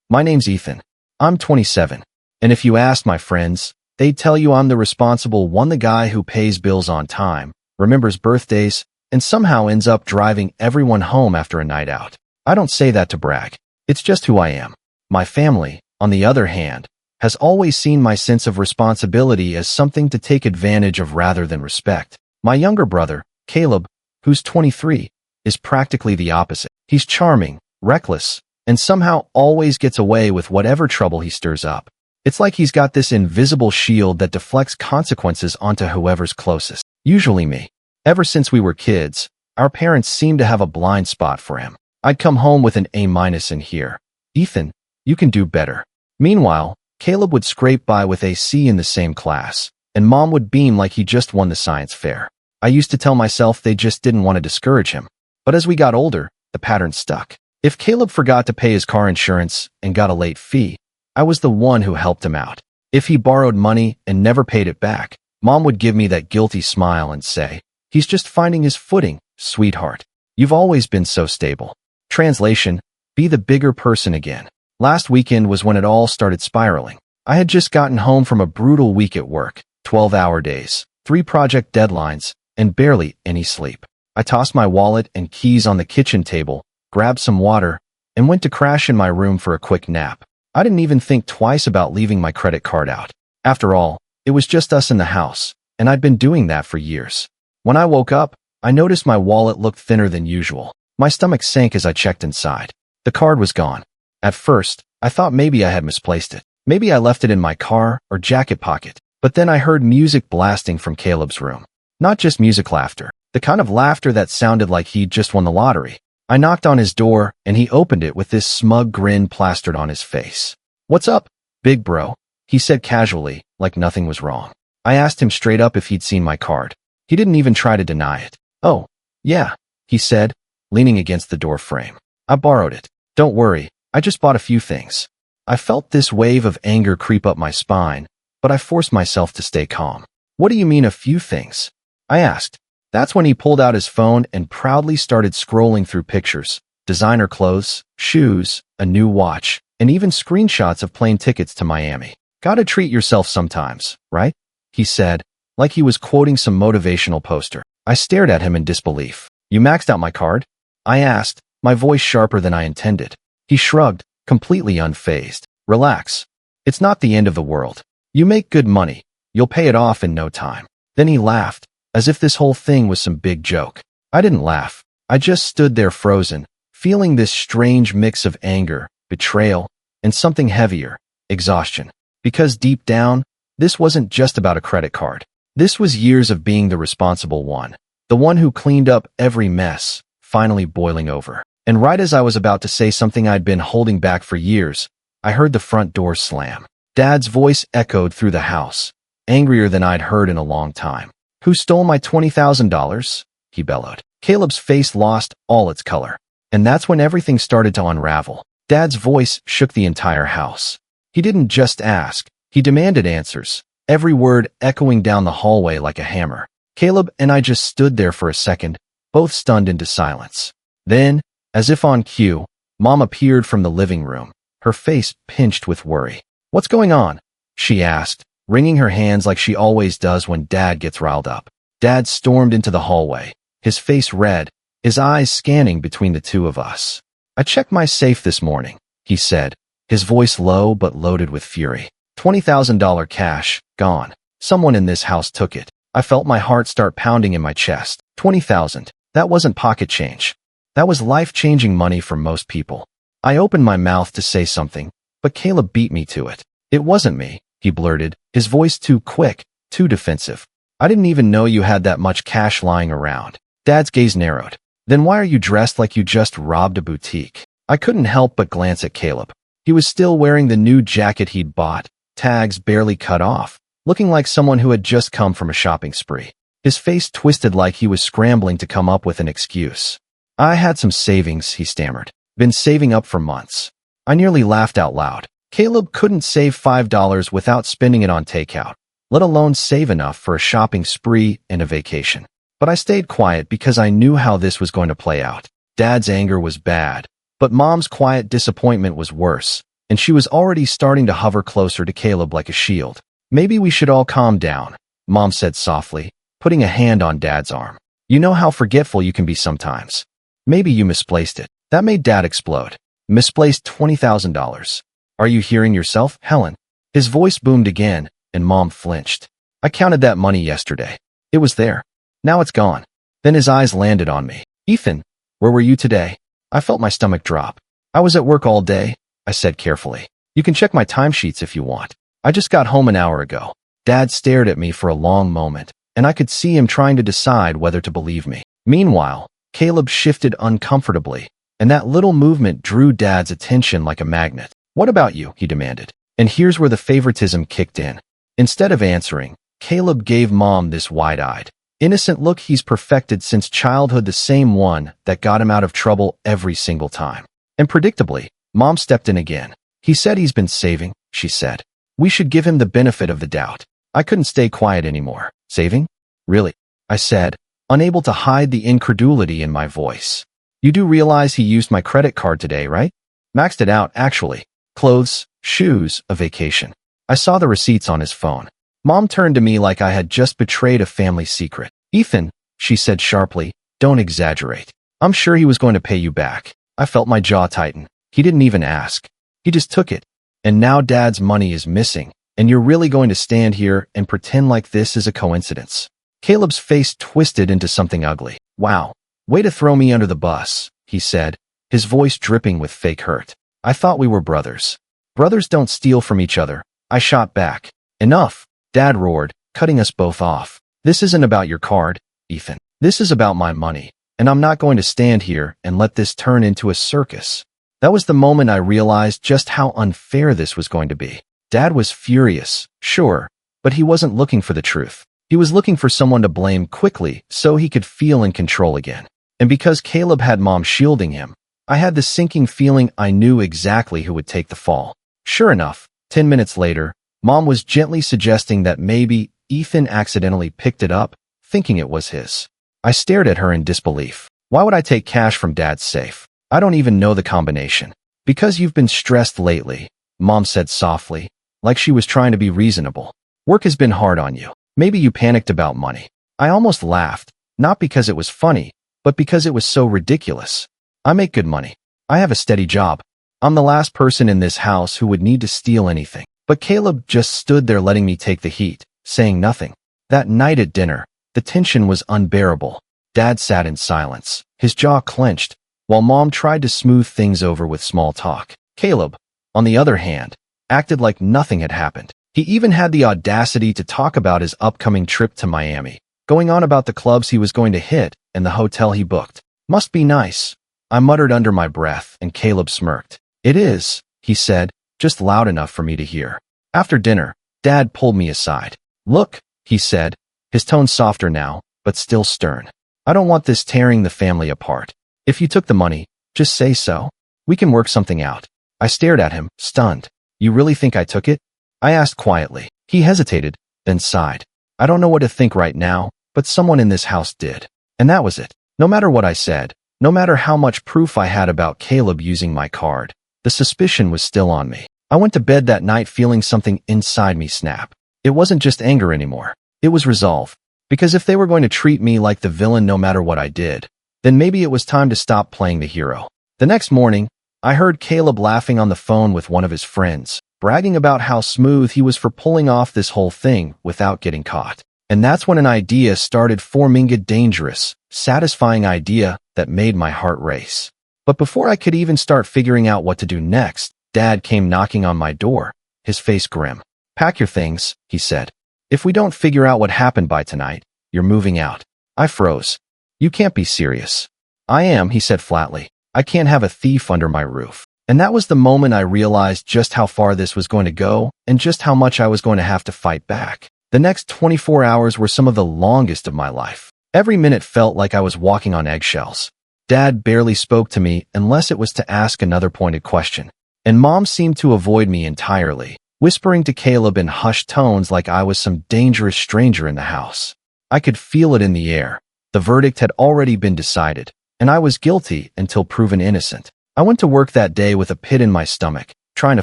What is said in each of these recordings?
My name's Ethan. I'm 27. And if you asked my friends, they'd tell you I'm the responsible one, the guy who pays bills on time, remembers birthdays, and somehow ends up driving everyone home after a night out. I don't say that to brag. It's just who I am. My family, on the other hand, has always seen my sense of responsibility as something to take advantage of rather than respect. My younger brother, Caleb, who's 23, is practically the opposite. He's charming, reckless, and somehow always gets away with whatever trouble he stirs up. It's like he's got this invisible shield that deflects consequences onto whoever's closest, usually me. Ever since we were kids, our parents seemed to have a blind spot for him. I'd come home with an A- and hear, "Ethan, you can do better." Meanwhile, Caleb would scrape by with a C in the same class, and Mom would beam like he just won the science fair. I used to tell myself they just didn't want to discourage him. But as we got older, the pattern stuck. If Caleb forgot to pay his car insurance and got a late fee, I was the one who helped him out. If he borrowed money and never paid it back, Mom would give me that guilty smile and say, "He's just finding his footing, sweetheart. You've always been so stable." Translation: be the bigger person again. Last weekend was when it all started spiraling. I had just gotten home from a brutal week at work, 12-hour days, 3 project deadlines, and barely any sleep. I tossed my wallet and keys on the kitchen table, grabbed some water, and went to crash in my room for a quick nap. I didn't even think twice about leaving my credit card out. After all, it was just us in the house, and I'd been doing that for years. When I woke up, I noticed my wallet looked thinner than usual. My stomach sank as I checked inside. The card was gone. At first, I thought maybe I had misplaced it. Maybe I left it in my car or jacket pocket. But then I heard music blasting from Caleb's room. Not just music laughter, the kind of laughter that sounded like he'd just won the lottery. I knocked on his door, and he opened it with this smug grin plastered on his face. "What's up, big bro?" he said casually, like nothing was wrong. I asked him straight up if he'd seen my card. He didn't even try to deny it. "Oh, yeah," he said, leaning against the door frame. "I borrowed it. Don't worry, I just bought a few things." I felt this wave of anger creep up my spine, but I forced myself to stay calm. "What do you mean a few things?" I asked. That's when he pulled out his phone and proudly started scrolling through pictures, designer clothes, shoes, a new watch, and even screenshots of plane tickets to Miami. "Gotta treat yourself sometimes, right?" he said, like he was quoting some motivational poster. I stared at him in disbelief. "You maxed out my card?" I asked, my voice sharper than I intended. He shrugged, completely unfazed. "Relax. It's not the end of the world. You make good money. You'll pay it off in no time." Then he laughed, as if this whole thing was some big joke. I didn't laugh. I just stood there frozen, feeling this strange mix of anger, betrayal, and something heavier, exhaustion. Because deep down, this wasn't just about a credit card. This was years of being the responsible one, the one who cleaned up every mess, finally boiling over. And right as I was about to say something I'd been holding back for years, I heard the front door slam. Dad's voice echoed through the house, angrier than I'd heard in a long time. "Who stole my $20,000? he bellowed. Caleb's face lost all its color. And that's when everything started to unravel. Dad's voice shook the entire house. He didn't just ask, he demanded answers, every word echoing down the hallway like a hammer. Caleb and I just stood there for a second, both stunned into silence. Then, as if on cue, Mom appeared from the living room, her face pinched with worry. "What's going on?" she asked, wringing her hands like she always does when Dad gets riled up. Dad stormed into the hallway, his face red, his eyes scanning between the two of us. "I checked my safe this morning," he said, his voice low but loaded with fury. $20,000 cash, gone. Someone in this house took it. I felt my heart start pounding in my chest. 20,000. That wasn't pocket change. That was life-changing money for most people. I opened my mouth to say something, but Caleb beat me to it. "It wasn't me," he blurted, his voice too quick, too defensive. "I didn't even know you had that much cash lying around." Dad's gaze narrowed. "Then why are you dressed like you just robbed a boutique?" I couldn't help but glance at Caleb. He was still wearing the new jacket he'd bought, tags barely cut off, looking like someone who had just come from a shopping spree. His face twisted like he was scrambling to come up with an excuse. "I had some savings," he stammered. "Been saving up for months." I nearly laughed out loud. Caleb couldn't save $5 without spending it on takeout, let alone save enough for a shopping spree and a vacation. But I stayed quiet because I knew how this was going to play out. Dad's anger was bad, but Mom's quiet disappointment was worse, and she was already starting to hover closer to Caleb like a shield. Maybe we should all calm down, Mom said softly, putting a hand on Dad's arm. You know how forgetful you can be sometimes. Maybe you misplaced it. That made Dad explode. Misplaced $20,000. Are you hearing yourself, Helen? His voice boomed again, and Mom flinched. I counted that money yesterday. It was there. Now it's gone. Then his eyes landed on me. Ethan, where were you today? I felt my stomach drop. I was at work all day, I said carefully. You can check my timesheets if you want. I just got home an hour ago. Dad stared at me for a long moment, and I could see him trying to decide whether to believe me. Meanwhile, Caleb shifted uncomfortably, and that little movement drew Dad's attention like a magnet. What about you? He demanded. And here's where the favoritism kicked in. Instead of answering, Caleb gave Mom this wide-eyed, innocent look he's perfected since childhood, the same one that got him out of trouble every single time. And predictably, Mom stepped in again. He said he's been saving, she said. We should give him the benefit of the doubt. I couldn't stay quiet anymore. Saving? Really? I said, unable to hide the incredulity in my voice. You do realize he used my credit card today, right? Maxed it out, actually. Clothes, shoes, a vacation. I saw the receipts on his phone. Mom turned to me like I had just betrayed a family secret. Ethan, she said sharply, don't exaggerate. I'm sure he was going to pay you back. I felt my jaw tighten. He didn't even ask. He just took it. And now Dad's money is missing, and you're really going to stand here and pretend like this is a coincidence. Caleb's face twisted into something ugly. Wow, way to throw me under the bus, he said, his voice dripping with fake hurt. I thought we were brothers. Brothers don't steal from each other. I shot back. Enough, Dad roared, cutting us both off. This isn't about your card, Ethan. This is about my money, and I'm not going to stand here and let this turn into a circus. That was the moment I realized just how unfair this was going to be. Dad was furious, sure, but he wasn't looking for the truth. He was looking for someone to blame quickly so he could feel in control again. And because Caleb had Mom shielding him, I had the sinking feeling I knew exactly who would take the fall. Sure enough, 10 minutes later, Mom was gently suggesting that maybe Ethan accidentally picked it up, thinking it was his. I stared at her in disbelief. Why would I take cash from Dad's safe? I don't even know the combination. Because you've been stressed lately, Mom said softly, like she was trying to be reasonable. Work has been hard on you. Maybe you panicked about money. I almost laughed, not because it was funny, but because it was so ridiculous. I make good money. I have a steady job. I'm the last person in this house who would need to steal anything. But Caleb just stood there letting me take the heat, saying nothing. That night at dinner, the tension was unbearable. Dad sat in silence, his jaw clenched, while Mom tried to smooth things over with small talk. Caleb, on the other hand, acted like nothing had happened. He even had the audacity to talk about his upcoming trip to Miami, going on about the clubs he was going to hit and the hotel he booked. Must be nice, I muttered under my breath, and Caleb smirked. It is, he said, just loud enough for me to hear. After dinner, Dad pulled me aside. Look, he said, his tone softer now, but still stern. I don't want this tearing the family apart. If you took the money, just say so. We can work something out. I stared at him, stunned. You really think I took it? I asked quietly. He hesitated, then sighed. I don't know what to think right now, but someone in this house did. And that was it. No matter what I said, no matter how much proof I had about Caleb using my card, the suspicion was still on me. I went to bed that night feeling something inside me snap. It wasn't just anger anymore. It was resolve. Because if they were going to treat me like the villain no matter what I did, then maybe it was time to stop playing the hero. The next morning, I heard Caleb laughing on the phone with one of his friends, bragging about how smooth he was for pulling off this whole thing without getting caught. And that's when an idea started forming, a dangerous, satisfying idea that made my heart race. But before I could even start figuring out what to do next, Dad came knocking on my door, his face grim. Pack your things, he said. If we don't figure out what happened by tonight, you're moving out. I froze. You can't be serious. I am, he said flatly. I can't have a thief under my roof. And that was the moment I realized just how far this was going to go and just how much I was going to have to fight back. The next 24 hours were some of the longest of my life. Every minute felt like I was walking on eggshells. Dad barely spoke to me unless it was to ask another pointed question. And Mom seemed to avoid me entirely, whispering to Caleb in hushed tones like I was some dangerous stranger in the house. I could feel it in the air. The verdict had already been decided, and I was guilty until proven innocent. I went to work that day with a pit in my stomach, trying to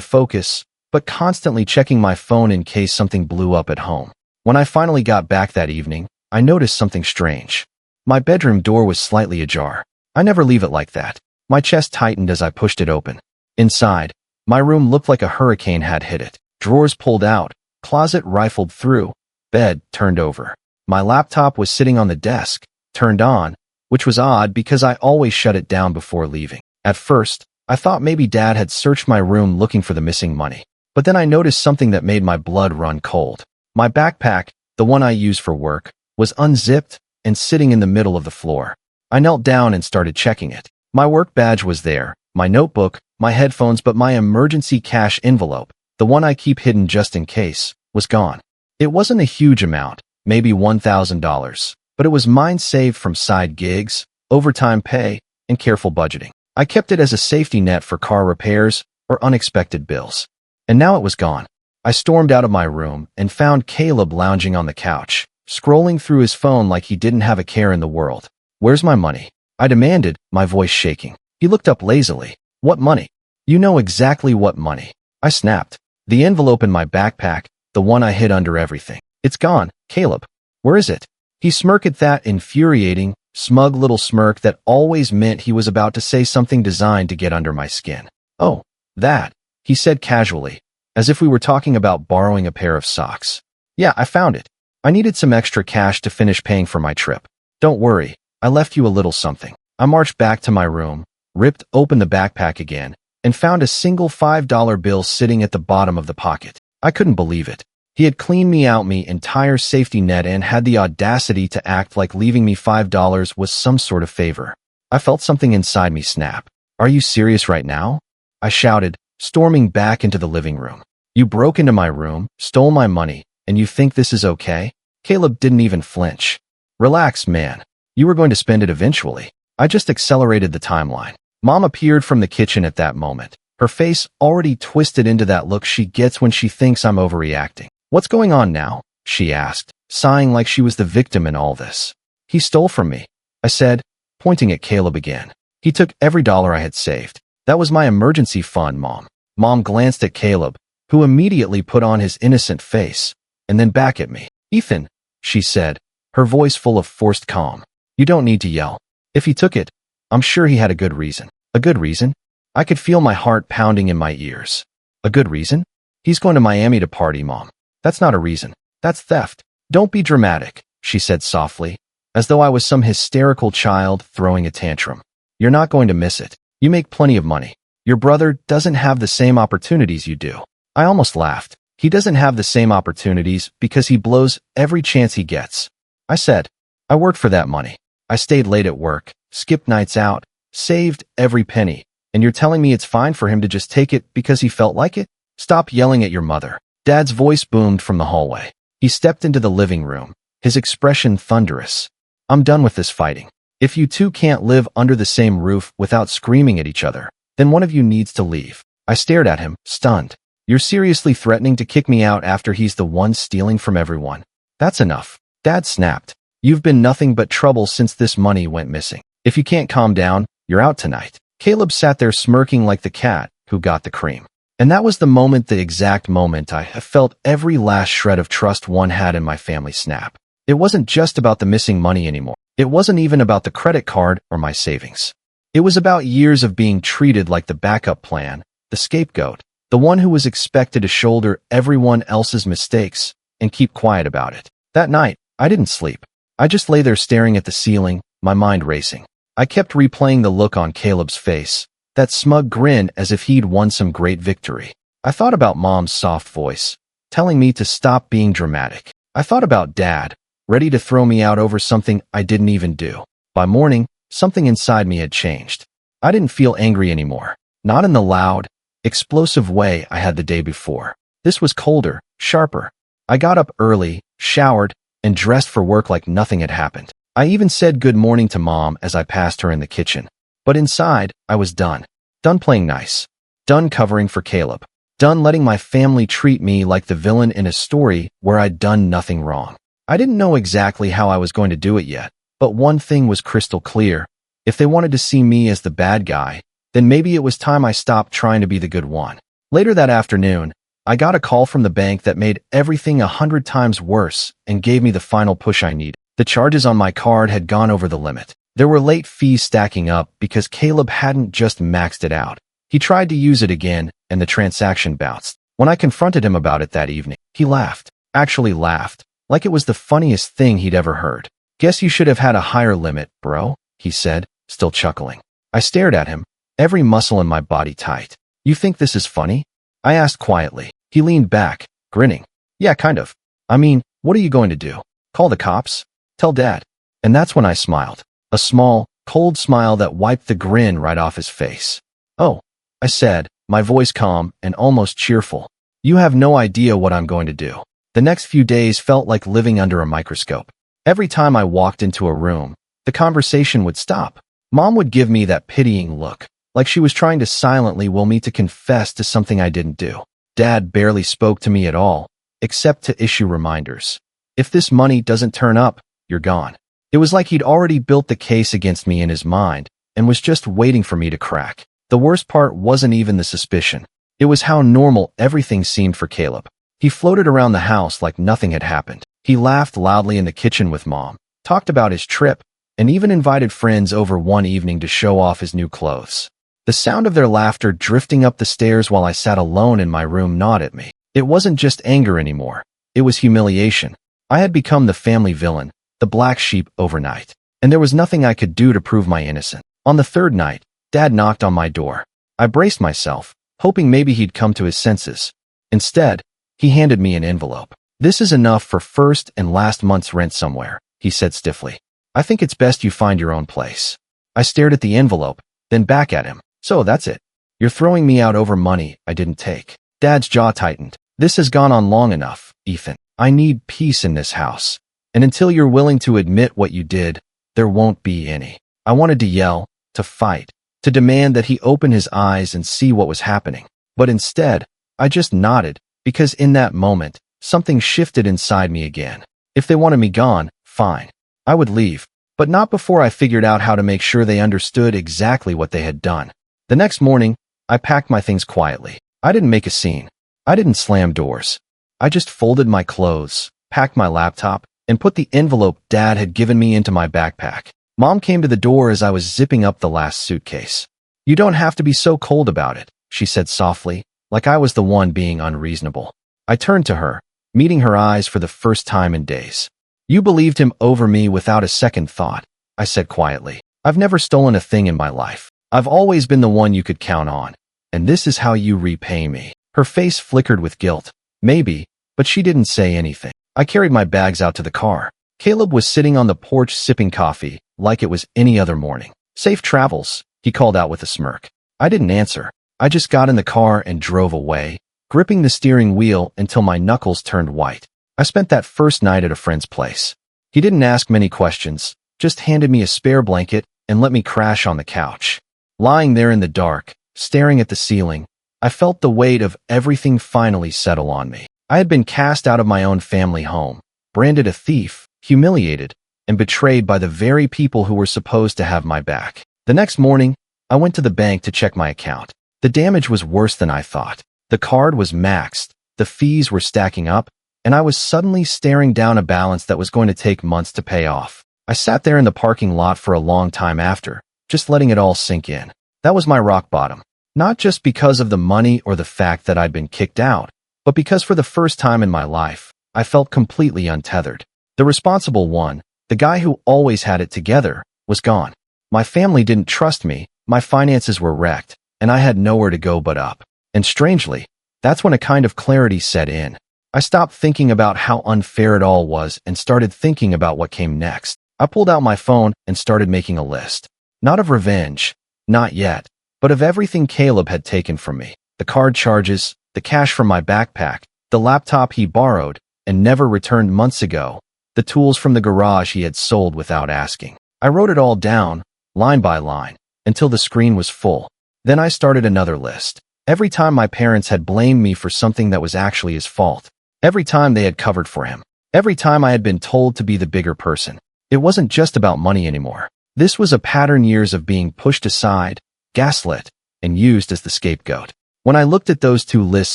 focus, but constantly checking my phone in case something blew up at home. When I finally got back that evening, I noticed something strange. My bedroom door was slightly ajar. I never leave it like that. My chest tightened as I pushed it open. Inside, my room looked like a hurricane had hit it. Drawers pulled out, closet rifled through, bed turned over. My laptop was sitting on the desk, turned on, which was odd because I always shut it down before leaving. At first, I thought maybe Dad had searched my room looking for the missing money. But then I noticed something that made my blood run cold. My backpack, the one I use for work, was unzipped and sitting in the middle of the floor. I knelt down and started checking it. My work badge was there, my notebook, my headphones, but my emergency cash envelope, the one I keep hidden just in case, was gone. It wasn't a huge amount, maybe $1,000, but it was mine saved from side gigs, overtime pay, and careful budgeting. I kept it as a safety net for car repairs or unexpected bills. And now it was gone. I stormed out of my room and found Caleb lounging on the couch, scrolling through his phone like he didn't have a care in the world. "Where's my money?" I demanded, my voice shaking. He looked up lazily. "What money?" "You know exactly what money," I snapped. "The envelope in my backpack, the one I hid under everything. It's gone, Caleb." "Where is it?" He smirked at that infuriating, smug little smirk that always meant he was about to say something designed to get under my skin. "Oh, that," he said casually, as if we were talking about borrowing a pair of socks. "Yeah, I found it. I needed some extra cash to finish paying for my trip. Don't worry, I left you a little something." I marched back to my room, ripped open the backpack again, and found a single $5 bill sitting at the bottom of the pocket. I couldn't believe it. He had cleaned me out my entire safety net and had the audacity to act like leaving me $5 was some sort of favor. I felt something inside me snap. "Are you serious right now?" I shouted, storming back into the living room. "You broke into my room, stole my money, and you think this is okay?" Caleb didn't even flinch. "Relax, man. You were going to spend it eventually." I just accelerated the timeline. Mom appeared from the kitchen at that moment, her face already twisted into that look she gets when she thinks I'm overreacting. "What's going on now?" she asked, sighing like she was the victim in all this. "He stole from me," I said, pointing at Caleb again. "He took every dollar I had saved. That was my emergency fund, Mom." Mom glanced at Caleb, who immediately put on his innocent face, and then back at me. "Ethan," she said, her voice full of forced calm. "You don't need to yell. If he took it, I'm sure he had a good reason." "A good reason?" I could feel my heart pounding in my ears. "A good reason? He's going to Miami to party, Mom." "That's not a reason. That's theft." "Don't be dramatic," she said softly, as though I was some hysterical child throwing a tantrum. "You're not going to miss it. You make plenty of money. Your brother doesn't have the same opportunities you do." I almost laughed. "He doesn't have the same opportunities because he blows every chance he gets," I said. "I worked for that money. I stayed late at work, skipped nights out, saved every penny, and you're telling me it's fine for him to just take it because he felt like it? Stop yelling at your mother." Dad's voice boomed from the hallway. He stepped into the living room, his expression thunderous. "I'm done with this fighting. If you two can't live under the same roof without screaming at each other, then one of you needs to leave." I stared at him, stunned. "You're seriously threatening to kick me out after he's the one stealing from everyone?" "That's enough," Dad snapped. "You've been nothing but trouble since this money went missing. If you can't calm down, you're out tonight." Caleb sat there smirking like the cat who got the cream. And that was the exact moment I felt every last shred of trust one had in my family snap. It wasn't just about the missing money anymore. It wasn't even about the credit card or my savings. It was about years of being treated like the backup plan, the scapegoat, the one who was expected to shoulder everyone else's mistakes and keep quiet about it. That night, I didn't sleep. I just lay there staring at the ceiling, my mind racing. I kept replaying the look on Caleb's face, that smug grin as if he'd won some great victory. I thought about Mom's soft voice, telling me to stop being dramatic. I thought about Dad, ready to throw me out over something I didn't even do. By morning, something inside me had changed. I didn't feel angry anymore, not in the loud, explosive way I had the day before. This was colder, sharper. I got up early, showered, and dressed for work like nothing had happened. I even said good morning to Mom as I passed her in the kitchen. But inside, I was done. Done playing nice. Done covering for Caleb. Done letting my family treat me like the villain in a story where I'd done nothing wrong. I didn't know exactly how I was going to do it yet, but one thing was crystal clear. If they wanted to see me as the bad guy, then maybe it was time I stopped trying to be the good one. Later that afternoon, I got a call from the bank that made everything 100 times worse and gave me the final push I needed. The charges on my card had gone over the limit. There were late fees stacking up because Caleb hadn't just maxed it out. He tried to use it again, and the transaction bounced. When I confronted him about it that evening, he laughed. Actually laughed, like it was the funniest thing he'd ever heard. "Guess you should have had a higher limit, bro," he said, still chuckling. I stared at him, every muscle in my body tight. "You think this is funny?" I asked quietly. He leaned back, grinning. "Yeah, kind of. I mean, what are you going to do? Call the cops? Tell Dad?" And that's when I smiled. A small, cold smile that wiped the grin right off his face. "Oh," I said, my voice calm and almost cheerful. "You have no idea what I'm going to do." The next few days felt like living under a microscope. Every time I walked into a room, the conversation would stop. Mom would give me that pitying look, like she was trying to silently will me to confess to something I didn't do. Dad barely spoke to me at all, except to issue reminders. "If this money doesn't turn up, you're gone." It was like he'd already built the case against me in his mind and was just waiting for me to crack. The worst part wasn't even the suspicion. It was how normal everything seemed for Caleb. He floated around the house like nothing had happened. He laughed loudly in the kitchen with Mom, talked about his trip, and even invited friends over one evening to show off his new clothes. The sound of their laughter drifting up the stairs while I sat alone in my room gnawed at me. It wasn't just anger anymore. It was humiliation. I had become the family villain, the black sheep overnight, and there was nothing I could do to prove my innocence. On the third night, Dad knocked on my door. I braced myself, hoping maybe he'd come to his senses. Instead, he handed me an envelope. "This is enough for first and last month's rent somewhere," he said stiffly. "I think it's best you find your own place." I stared at the envelope, then back at him. "So that's it. You're throwing me out over money I didn't take." Dad's jaw tightened. "This has gone on long enough, Ethan. I need peace in this house. And until you're willing to admit what you did, there won't be any." I wanted to yell, to fight, to demand that he open his eyes and see what was happening. But instead, I just nodded, because in that moment, something shifted inside me again. If they wanted me gone, fine. I would leave, but not before I figured out how to make sure they understood exactly what they had done. The next morning, I packed my things quietly. I didn't make a scene. I didn't slam doors. I just folded my clothes, packed my laptop, and put the envelope Dad had given me into my backpack. Mom came to the door as I was zipping up the last suitcase. "You don't have to be so cold about it," she said softly, like I was the one being unreasonable. I turned to her, meeting her eyes for the first time in days. "You believed him over me without a second thought," I said quietly. "I've never stolen a thing in my life. I've always been the one you could count on, and this is how you repay me." Her face flickered with guilt. Maybe, but she didn't say anything. I carried my bags out to the car. Caleb was sitting on the porch sipping coffee, like it was any other morning. "Safe travels," he called out with a smirk. I didn't answer. I just got in the car and drove away, gripping the steering wheel until my knuckles turned white. I spent that first night at a friend's place. He didn't ask many questions, just handed me a spare blanket and let me crash on the couch. Lying there in the dark, staring at the ceiling, I felt the weight of everything finally settle on me. I had been cast out of my own family home, branded a thief, humiliated, and betrayed by the very people who were supposed to have my back. The next morning, I went to the bank to check my account. The damage was worse than I thought. The card was maxed, the fees were stacking up, and I was suddenly staring down a balance that was going to take months to pay off. I sat there in the parking lot for a long time after, just letting it all sink in. That was my rock bottom. Not just because of the money or the fact that I'd been kicked out, but because for the first time in my life, I felt completely untethered. The responsible one, the guy who always had it together, was gone. My family didn't trust me, my finances were wrecked, and I had nowhere to go but up. And strangely, that's when a kind of clarity set in. I stopped thinking about how unfair it all was and started thinking about what came next. I pulled out my phone and started making a list. Not of revenge, not yet, but of everything Caleb had taken from me. The card charges, the cash from my backpack, the laptop he borrowed and never returned months ago, the tools from the garage he had sold without asking. I wrote it all down, line by line, until the screen was full. Then I started another list. Every time my parents had blamed me for something that was actually his fault. Every time they had covered for him. Every time I had been told to be the bigger person. It wasn't just about money anymore. This was a pattern, years of being pushed aside, gaslit, and used as the scapegoat. When I looked at those two lists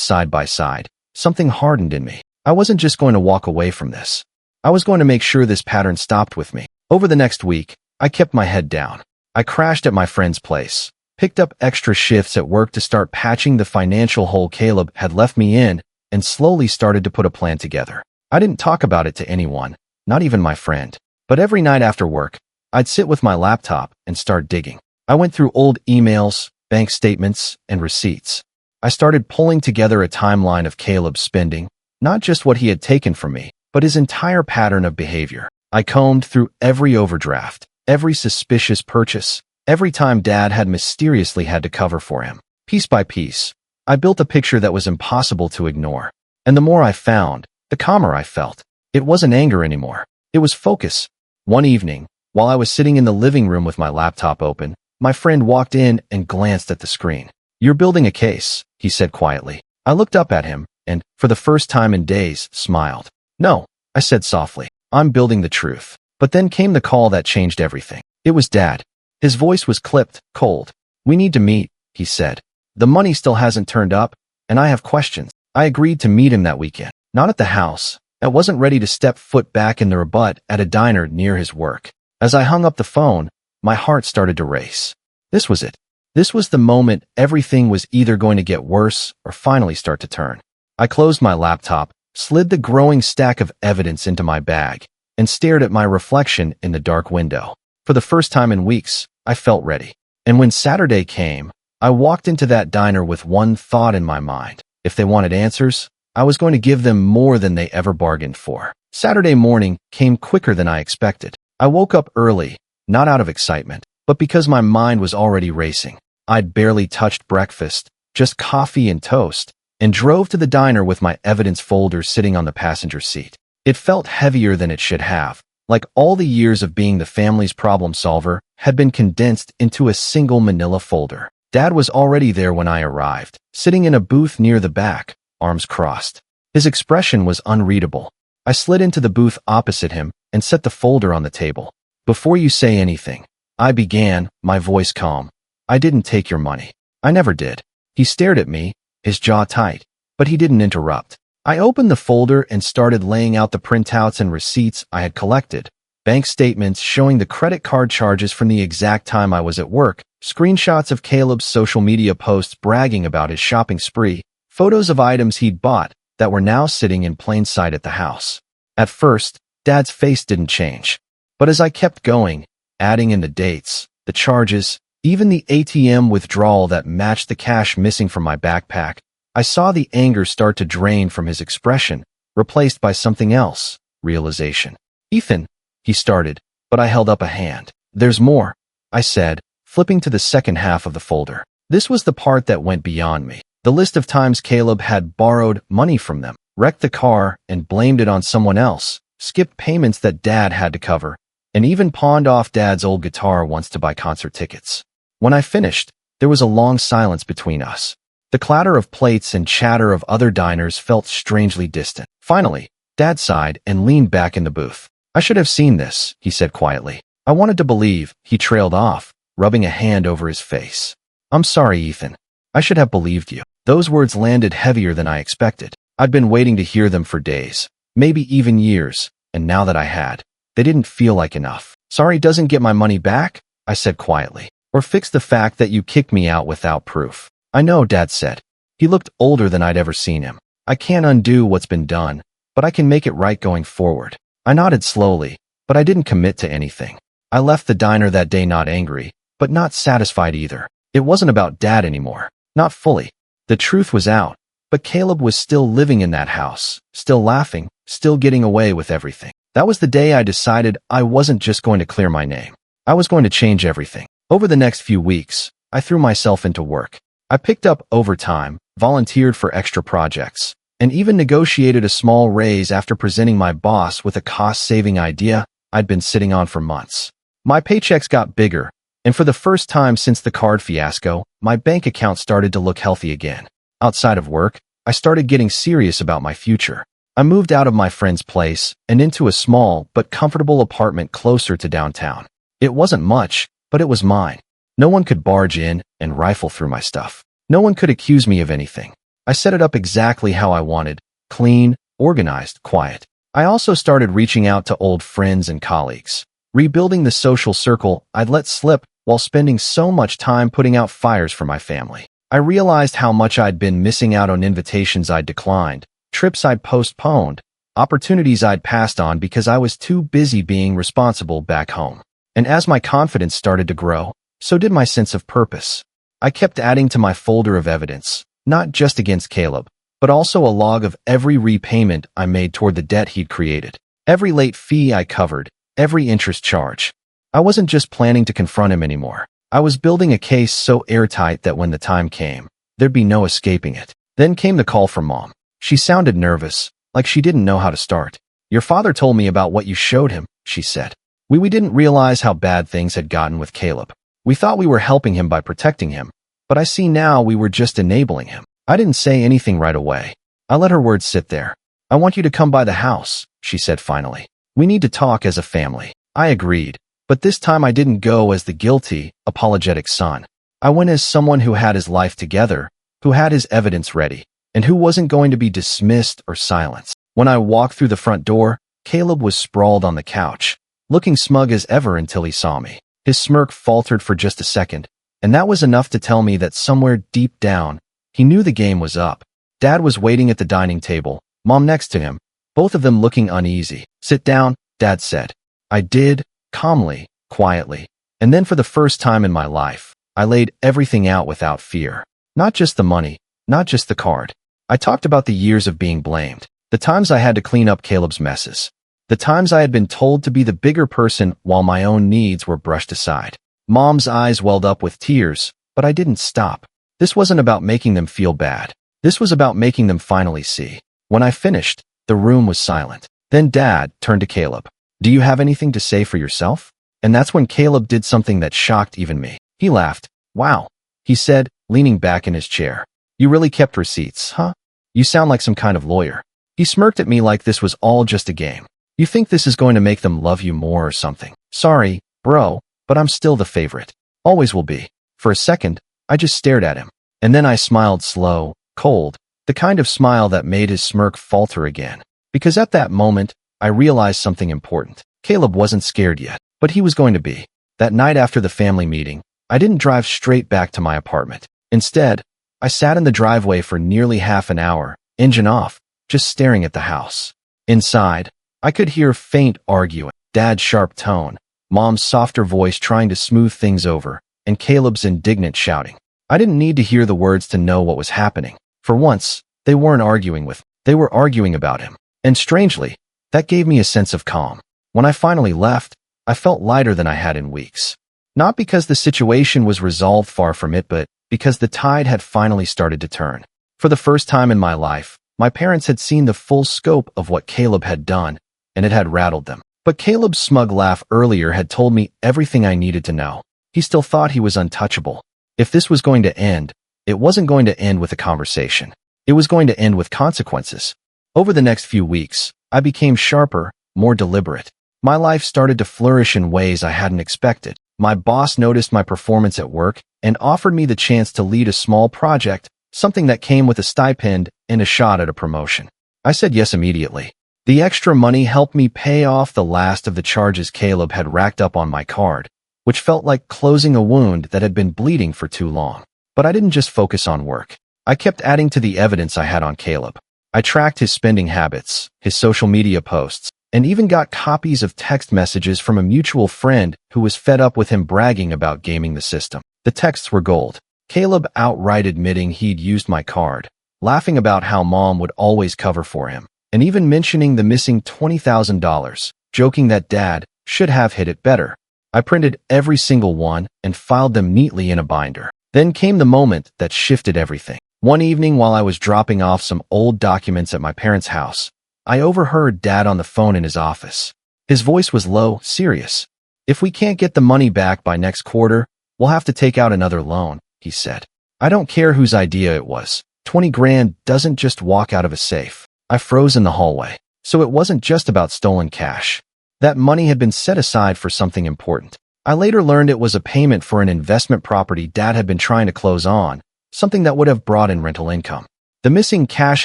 side by side, something hardened in me. I wasn't just going to walk away from this. I was going to make sure this pattern stopped with me. Over the next week, I kept my head down. I crashed at my friend's place, picked up extra shifts at work to start patching the financial hole Caleb had left me in, and slowly started to put a plan together. I didn't talk about it to anyone, not even my friend. But every night after work, I'd sit with my laptop and start digging. I went through old emails, bank statements, and receipts. I started pulling together a timeline of Caleb's spending, not just what he had taken from me, but his entire pattern of behavior. I combed through every overdraft, every suspicious purchase, every time Dad had mysteriously had to cover for him. Piece by piece, I built a picture that was impossible to ignore. And the more I found, the calmer I felt. It wasn't anger anymore. It was focus. One evening, while I was sitting in the living room with my laptop open, my friend walked in and glanced at the screen. "You're building a case," he said quietly. I looked up at him and, for the first time in days, smiled. "No," I said softly. "I'm building the truth." But then came the call that changed everything. It was Dad. His voice was clipped, cold. "We need to meet," he said. "The money still hasn't turned up, and I have questions." I agreed to meet him that weekend. Not at the house. I wasn't ready to step foot back in the rebut at a diner near his work. As I hung up the phone, my heart started to race. This was it. This was the moment everything was either going to get worse or finally start to turn. I closed my laptop, slid the growing stack of evidence into my bag, and stared at my reflection in the dark window. For the first time in weeks, I felt ready. And when Saturday came, I walked into that diner with one thought in my mind. If they wanted answers, I was going to give them more than they ever bargained for. Saturday morning came quicker than I expected. I woke up early, not out of excitement, but because my mind was already racing. I'd barely touched breakfast, just coffee and toast, and drove to the diner with my evidence folder sitting on the passenger seat. It felt heavier than it should have, like all the years of being the family's problem solver had been condensed into a single manila folder. Dad was already there when I arrived, sitting in a booth near the back, arms crossed. His expression was unreadable. I slid into the booth opposite him and set the folder on the table. "Before you say anything," I began, my voice calm, "I didn't take your money. I never did." He stared at me, his jaw tight, but he didn't interrupt. I opened the folder and started laying out the printouts and receipts I had collected. Bank statements showing the credit card charges from the exact time I was at work, screenshots of Caleb's social media posts bragging about his shopping spree, photos of items he'd bought that were now sitting in plain sight at the house. At first, Dad's face didn't change. But as I kept going, adding in the dates, the charges, even the ATM withdrawal that matched the cash missing from my backpack, I saw the anger start to drain from his expression, replaced by something else, realization. "Ethan," he started, but I held up a hand. "There's more," I said, flipping to the second half of the folder. This was the part that went beyond me. The list of times Caleb had borrowed money from them, wrecked the car and blamed it on someone else, skipped payments that Dad had to cover, and even pawned off Dad's old guitar once to buy concert tickets. When I finished, there was a long silence between us. The clatter of plates and chatter of other diners felt strangely distant. Finally, Dad sighed and leaned back in the booth. "I should have seen this," he said quietly. "I wanted to believe," he trailed off, rubbing a hand over his face. "I'm sorry, Ethan. I should have believed you." Those words landed heavier than I expected. I'd been waiting to hear them for days, maybe even years, and now that I had, they didn't feel like enough. "Sorry doesn't get my money back," I said quietly. "Or fix the fact that you kicked me out without proof." "I know," Dad said. He looked older than I'd ever seen him. "I can't undo what's been done, but I can make it right going forward." I nodded slowly, but I didn't commit to anything. I left the diner that day not angry, but not satisfied either. It wasn't about Dad anymore. Not fully. The truth was out, but Caleb was still living in that house, still laughing, still getting away with everything. That was the day I decided I wasn't just going to clear my name. I was going to change everything. Over the next few weeks, I threw myself into work. I picked up overtime, volunteered for extra projects, and even negotiated a small raise after presenting my boss with a cost-saving idea I'd been sitting on for months. My paychecks got bigger, and for the first time since the card fiasco, my bank account started to look healthy again. Outside of work, I started getting serious about my future. I moved out of my friend's place and into a small but comfortable apartment closer to downtown. It wasn't much, but it was mine. No one could barge in and rifle through my stuff. No one could accuse me of anything. I set it up exactly how I wanted, clean, organized, quiet. I also started reaching out to old friends and colleagues, rebuilding the social circle I'd let slip while spending so much time putting out fires for my family. I realized how much I'd been missing out on invitations I'd declined, trips I'd postponed, opportunities I'd passed on because I was too busy being responsible back home. And as my confidence started to grow, so did my sense of purpose. I kept adding to my folder of evidence, not just against Caleb, but also a log of every repayment I made toward the debt he'd created, every late fee I covered, every interest charge. I wasn't just planning to confront him anymore. I was building a case so airtight that when the time came, there'd be no escaping it. Then came the call from Mom. She sounded nervous, like she didn't know how to start. "Your father told me about what you showed him," she said. We didn't realize how bad things had gotten with Caleb. We thought we were helping him by protecting him, but I see now we were just enabling him. I didn't say anything right away. I let her words sit there. "I want you to come by the house," she said finally. "We need to talk as a family." I agreed, but this time I didn't go as the guilty, apologetic son. I went as someone who had his life together, who had his evidence ready, and who wasn't going to be dismissed or silenced. When I walked through the front door, Caleb was sprawled on the couch, looking smug as ever until he saw me. His smirk faltered for just a second, and that was enough to tell me that somewhere deep down, he knew the game was up. Dad was waiting at the dining table, Mom next to him, both of them looking uneasy. "Sit down," Dad said. I did, calmly, quietly, and then for the first time in my life, I laid everything out without fear. Not just the money, not just the card. I talked about the years of being blamed, the times I had to clean up Caleb's messes, the times I had been told to be the bigger person while my own needs were brushed aside. Mom's eyes welled up with tears, but I didn't stop. This wasn't about making them feel bad. This was about making them finally see. When I finished, the room was silent. Then Dad turned to Caleb. "Do you have anything to say for yourself?" And that's when Caleb did something that shocked even me. He laughed. "Wow," he said, leaning back in his chair. "You really kept receipts, huh? You sound like some kind of lawyer." He smirked at me like this was all just a game. "You think this is going to make them love you more or something? Sorry, bro, but I'm still the favorite. Always will be." For a second, I just stared at him. And then I smiled slow, cold, the kind of smile that made his smirk falter again. Because at that moment, I realized something important. Caleb wasn't scared yet, but he was going to be. That night after the family meeting, I didn't drive straight back to my apartment. Instead, I sat in the driveway for nearly half an hour, engine off, just staring at the house. Inside, I could hear faint arguing, Dad's sharp tone, Mom's softer voice trying to smooth things over, and Caleb's indignant shouting. I didn't need to hear the words to know what was happening. For once, they weren't arguing with me. They were arguing about him. And strangely, that gave me a sense of calm. When I finally left, I felt lighter than I had in weeks. Not because the situation was resolved, far from it, but because the tide had finally started to turn. For the first time in my life, my parents had seen the full scope of what Caleb had done, and it had rattled them. But Caleb's smug laugh earlier had told me everything I needed to know. He still thought he was untouchable. If this was going to end, it wasn't going to end with a conversation. It was going to end with consequences. Over the next few weeks, I became sharper, more deliberate. My life started to flourish in ways I hadn't expected. My boss noticed my performance at work and offered me the chance to lead a small project, something that came with a stipend and a shot at a promotion. I said yes immediately. The extra money helped me pay off the last of the charges Caleb had racked up on my card, which felt like closing a wound that had been bleeding for too long. But I didn't just focus on work. I kept adding to the evidence I had on Caleb. I tracked his spending habits, his social media posts, and even got copies of text messages from a mutual friend who was fed up with him bragging about gaming the system. The texts were gold. Caleb outright admitting he'd used my card, laughing about how Mom would always cover for him, and even mentioning the missing $20,000, joking that Dad should have hit it better. I printed every single one and filed them neatly in a binder. Then came the moment that shifted everything. One evening while I was dropping off some old documents at my parents' house, I overheard Dad on the phone in his office. His voice was low, serious. "If we can't get the money back by next quarter, we'll have to take out another loan," he said. I don't care whose idea it was. 20 grand doesn't just walk out of a safe. I froze in the hallway. So it wasn't just about stolen cash. That money had been set aside for something important. I later learned it was a payment for an investment property Dad had been trying to close on, something that would have brought in rental income. The missing cash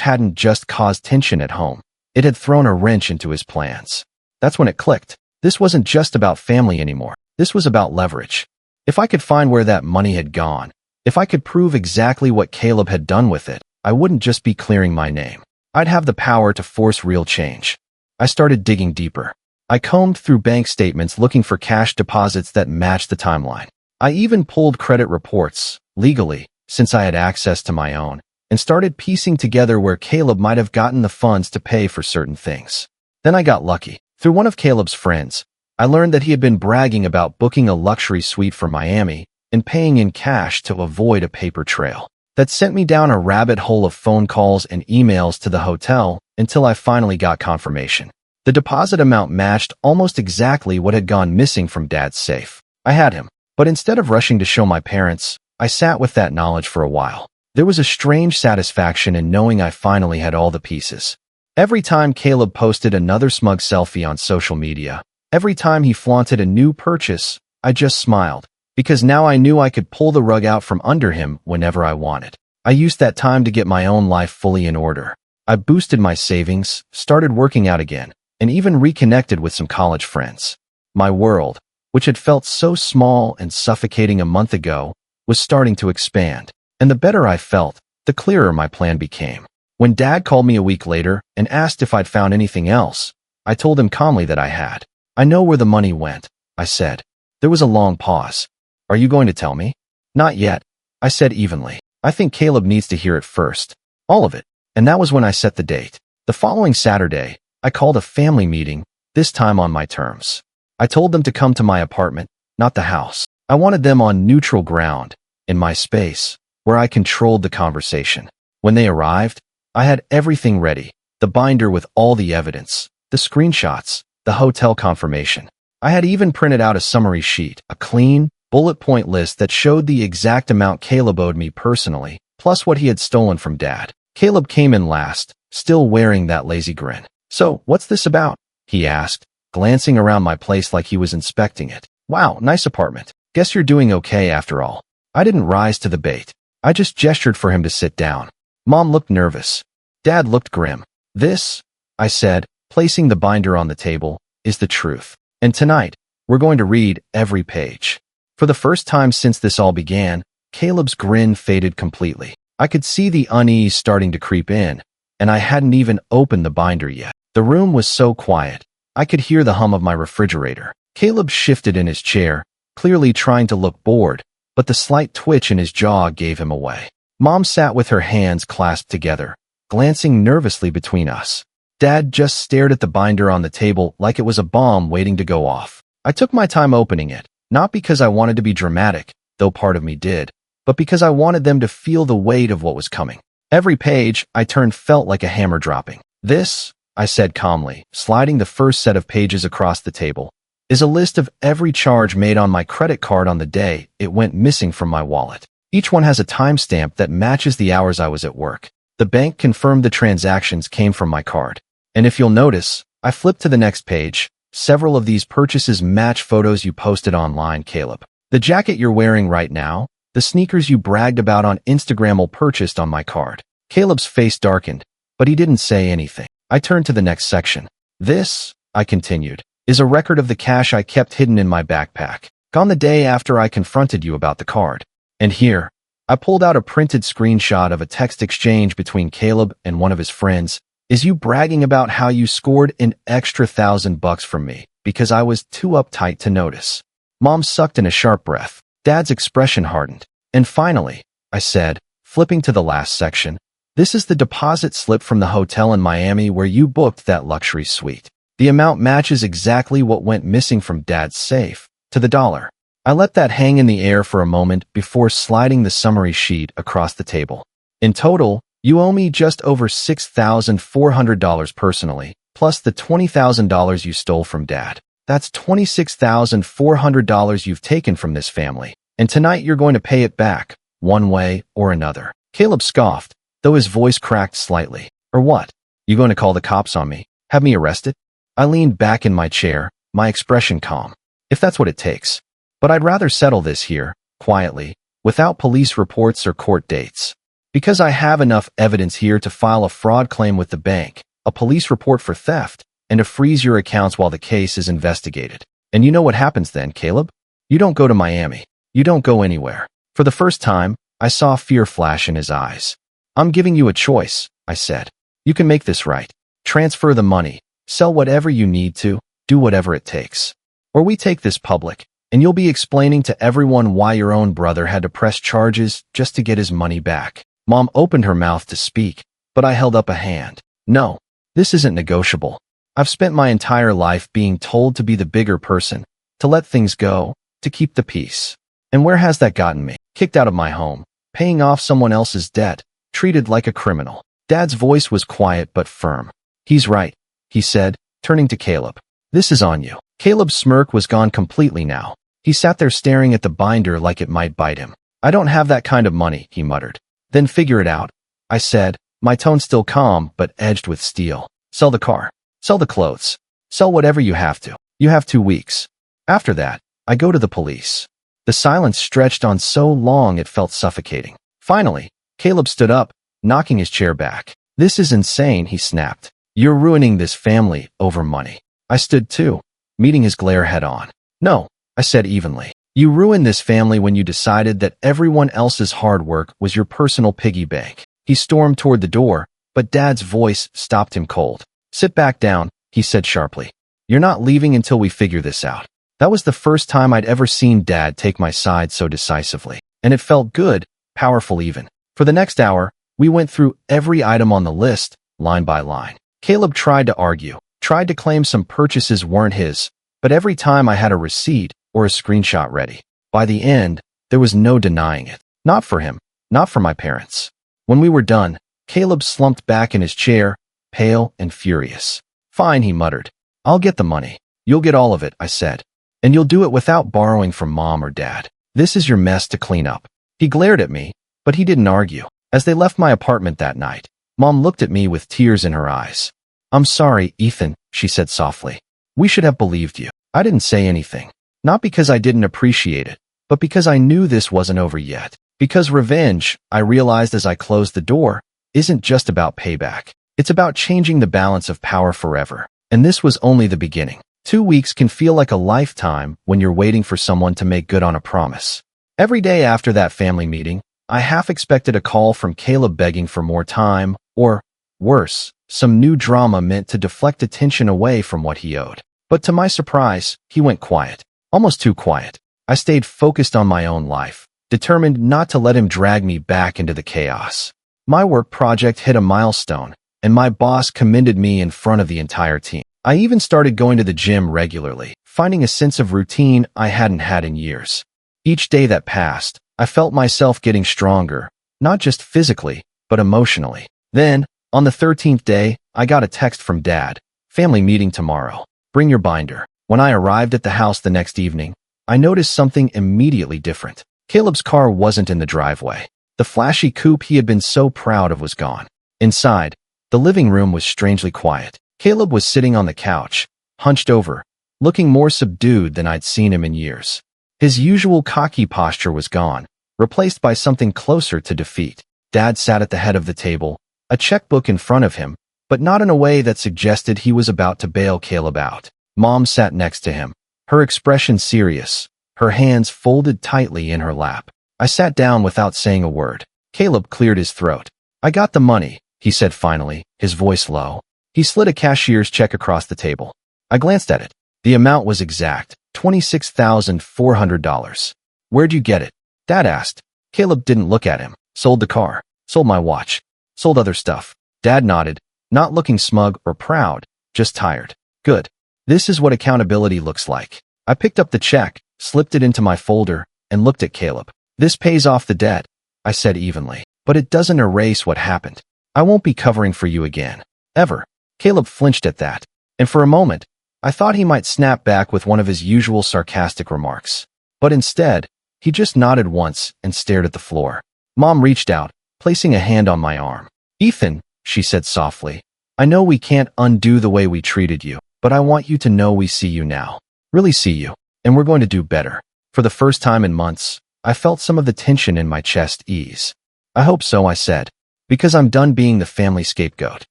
hadn't just caused tension at home. It had thrown a wrench into his plans. That's when it clicked. This wasn't just about family anymore. This was about leverage. If I could find where that money had gone, if I could prove exactly what Caleb had done with it, I wouldn't just be clearing my name. I'd have the power to force real change. I started digging deeper. I combed through bank statements looking for cash deposits that matched the timeline. I even pulled credit reports, legally, since I had access to my own, and started piecing together where Caleb might have gotten the funds to pay for certain things. Then I got lucky. Through one of Caleb's friends, I learned that he had been bragging about booking a luxury suite for Miami and paying in cash to avoid a paper trail. That sent me down a rabbit hole of phone calls and emails to the hotel until I finally got confirmation. The deposit amount matched almost exactly what had gone missing from Dad's safe. I had him, but instead of rushing to show my parents, I sat with that knowledge for a while. There was a strange satisfaction in knowing I finally had all the pieces. Every time Caleb posted another smug selfie on social media, every time he flaunted a new purchase, I just smiled, because now I knew I could pull the rug out from under him whenever I wanted. I used that time to get my own life fully in order. I boosted my savings, started working out again, and even reconnected with some college friends. My world, which had felt so small and suffocating a month ago, was starting to expand. And the better I felt, the clearer my plan became. When Dad called me a week later and asked if I'd found anything else, I told him calmly that I had. I know where the money went, I said. There was a long pause. Are you going to tell me? Not yet, I said evenly. I think Caleb needs to hear it first. All of it. And that was when I set the date. The following Saturday, I called a family meeting, this time on my terms. I told them to come to my apartment, not the house. I wanted them on neutral ground, in my space, where I controlled the conversation. When they arrived, I had everything ready, the binder with all the evidence, the screenshots, the hotel confirmation. I had even printed out a summary sheet, a clean, bullet point list that showed the exact amount Caleb owed me personally, plus what he had stolen from Dad. Caleb came in last, still wearing that lazy grin. So, what's this about? He asked, glancing around my place like he was inspecting it. Wow, nice apartment. Guess you're doing okay after all. I didn't rise to the bait. I just gestured for him to sit down. Mom looked nervous. Dad looked grim. This, I said, placing the binder on the table, is the truth. And tonight, we're going to read every page. For the first time since this all began, Caleb's grin faded completely. I could see the unease starting to creep in, and I hadn't even opened the binder yet. The room was so quiet, I could hear the hum of my refrigerator. Caleb shifted in his chair, clearly trying to look bored, but the slight twitch in his jaw gave him away. Mom sat with her hands clasped together, glancing nervously between us. Dad just stared at the binder on the table like it was a bomb waiting to go off. I took my time opening it, not because I wanted to be dramatic, though part of me did, but because I wanted them to feel the weight of what was coming. Every page I turned felt like a hammer dropping. This, I said calmly, sliding the first set of pages across the table, is a list of every charge made on my credit card on the day it went missing from my wallet. Each one has a timestamp that matches the hours I was at work. The bank confirmed the transactions came from my card. And if you'll notice, I flipped to the next page. Several of these purchases match photos you posted online, Caleb. The jacket you're wearing right now, the sneakers you bragged about on Instagram all purchased on my card. Caleb's face darkened, but he didn't say anything. I turned to the next section. This, I continued, is a record of the cash I kept hidden in my backpack, gone the day after I confronted you about the card. And here, I pulled out a printed screenshot of a text exchange between Caleb and one of his friends. Is you bragging about how you scored an extra $1,000 from me because I was too uptight to notice. Mom sucked in a sharp breath. Dad's expression hardened. And finally, I said, flipping to the last section, this is the deposit slip from the hotel in Miami where you booked that luxury suite. The amount matches exactly what went missing from Dad's safe, to the dollar. I let that hang in the air for a moment before sliding the summary sheet across the table. In total, you owe me just over $6,400 personally, plus the $20,000 you stole from Dad. That's $26,400 you've taken from this family, and tonight you're going to pay it back, one way or another. Caleb scoffed, though his voice cracked slightly. Or what? You going to call the cops on me? Have me arrested? I leaned back in my chair, my expression calm. If that's what it takes. But I'd rather settle this here, quietly, without police reports or court dates. Because I have enough evidence here to file a fraud claim with the bank, a police report for theft, and to freeze your accounts while the case is investigated. And you know what happens then, Caleb? You don't go to Miami. You don't go anywhere. For the first time, I saw fear flash in his eyes. I'm giving you a choice, I said. You can make this right. Transfer the money, sell whatever you need to, do whatever it takes. Or we take this public, and you'll be explaining to everyone why your own brother had to press charges just to get his money back. Mom opened her mouth to speak, but I held up a hand. No, this isn't negotiable. I've spent my entire life being told to be the bigger person, to let things go, to keep the peace. And where has that gotten me? Kicked out of my home, paying off someone else's debt, treated like a criminal. Dad's voice was quiet but firm. He's right, he said, turning to Caleb. This is on you. Caleb's smirk was gone completely now. He sat there staring at the binder like it might bite him. I don't have that kind of money, he muttered. Then figure it out, I said, my tone still calm but edged with steel. Sell the car. Sell the clothes. Sell whatever you have to. You have 2 weeks. After that, I go to the police. The silence stretched on so long it felt suffocating. Finally, Caleb stood up, knocking his chair back. This is insane, he snapped. You're ruining this family over money. I stood too, meeting his glare head on. No, I said evenly. You ruined this family when you decided that everyone else's hard work was your personal piggy bank. He stormed toward the door, but Dad's voice stopped him cold. Sit back down, he said sharply. You're not leaving until we figure this out. That was the first time I'd ever seen Dad take my side so decisively, and it felt good, powerful even. For the next hour, we went through every item on the list, line by line. Caleb tried to argue, tried to claim some purchases weren't his, but every time I had a receipt or a screenshot ready. By the end, there was no denying it. Not for him, not for my parents. When we were done, Caleb slumped back in his chair, pale and furious. Fine, he muttered. I'll get the money. You'll get all of it, I said. And you'll do it without borrowing from Mom or Dad. This is your mess to clean up. He glared at me, but he didn't argue. As they left my apartment that night, Mom looked at me with tears in her eyes. I'm sorry, Ethan, she said softly. We should have believed you. I didn't say anything. Not because I didn't appreciate it, but because I knew this wasn't over yet. Because revenge, I realized as I closed the door, isn't just about payback. It's about changing the balance of power forever. And this was only the beginning. 2 weeks can feel like a lifetime when you're waiting for someone to make good on a promise. Every day after that family meeting, I half expected a call from Caleb begging for more time, or, worse, some new drama meant to deflect attention away from what he owed. But to my surprise, he went quiet. Almost too quiet. I stayed focused on my own life, determined not to let him drag me back into the chaos. My work project hit a milestone, and my boss commended me in front of the entire team. I even started going to the gym regularly, finding a sense of routine I hadn't had in years. Each day that passed, I felt myself getting stronger, not just physically, but emotionally. Then, on the 13th day, I got a text from Dad. Family meeting tomorrow. Bring your binder. When I arrived at the house the next evening, I noticed something immediately different. Caleb's car wasn't in the driveway. The flashy coupe he had been so proud of was gone. Inside, the living room was strangely quiet. Caleb was sitting on the couch, hunched over, looking more subdued than I'd seen him in years. His usual cocky posture was gone, replaced by something closer to defeat. Dad sat at the head of the table, a checkbook in front of him, but not in a way that suggested he was about to bail Caleb out. Mom sat next to him, her expression serious, her hands folded tightly in her lap. I sat down without saying a word. Caleb cleared his throat. I got the money, he said finally, his voice low. He slid a cashier's check across the table. I glanced at it. The amount was exact, $26,400. Where'd you get it? Dad asked. Caleb didn't look at him. Sold the car. Sold my watch. Sold other stuff. Dad nodded, not looking smug or proud, just tired. Good. This is what accountability looks like. I picked up the check, slipped it into my folder, and looked at Caleb. This pays off the debt, I said evenly, but it doesn't erase what happened. I won't be covering for you again. Ever. Caleb flinched at that, and for a moment, I thought he might snap back with one of his usual sarcastic remarks. But instead, he just nodded once and stared at the floor. Mom reached out, placing a hand on my arm. Ethan, she said softly, I know we can't undo the way we treated you, but I want you to know we see you now. Really see you, and we're going to do better. For the first time in months, I felt some of the tension in my chest ease. I hope so, I said, because I'm done being the family scapegoat.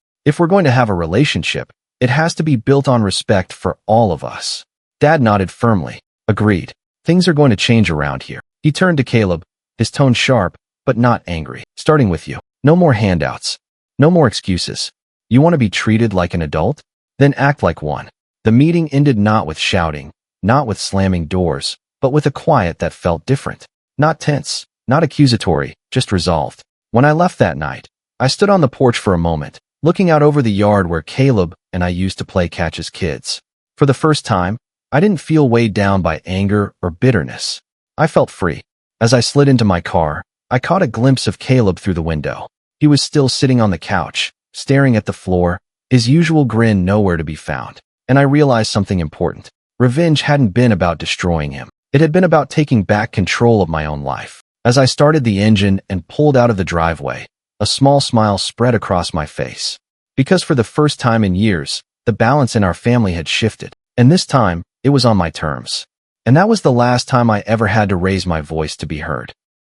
If we're going to have a relationship, it has to be built on respect for all of us. Dad nodded firmly. Agreed. Things are going to change around here. He turned to Caleb, his tone sharp, but not angry. Starting with you. No more handouts. No more excuses. You want to be treated like an adult? Then act like one. The meeting ended not with shouting, not with slamming doors, but with a quiet that felt different. Not tense, not accusatory, just resolved. When I left that night, I stood on the porch for a moment, looking out over the yard where Caleb and I used to play catch as kids. For the first time, I didn't feel weighed down by anger or bitterness. I felt free. As I slid into my car, I caught a glimpse of Caleb through the window. He was still sitting on the couch, staring at the floor, his usual grin nowhere to be found. And I realized something important. Revenge hadn't been about destroying him. It had been about taking back control of my own life. As I started the engine and pulled out of the driveway, a small smile spread across my face. Because for the first time in years, the balance in our family had shifted. And this time, it was on my terms. And that was the last time I ever had to raise my voice to be heard.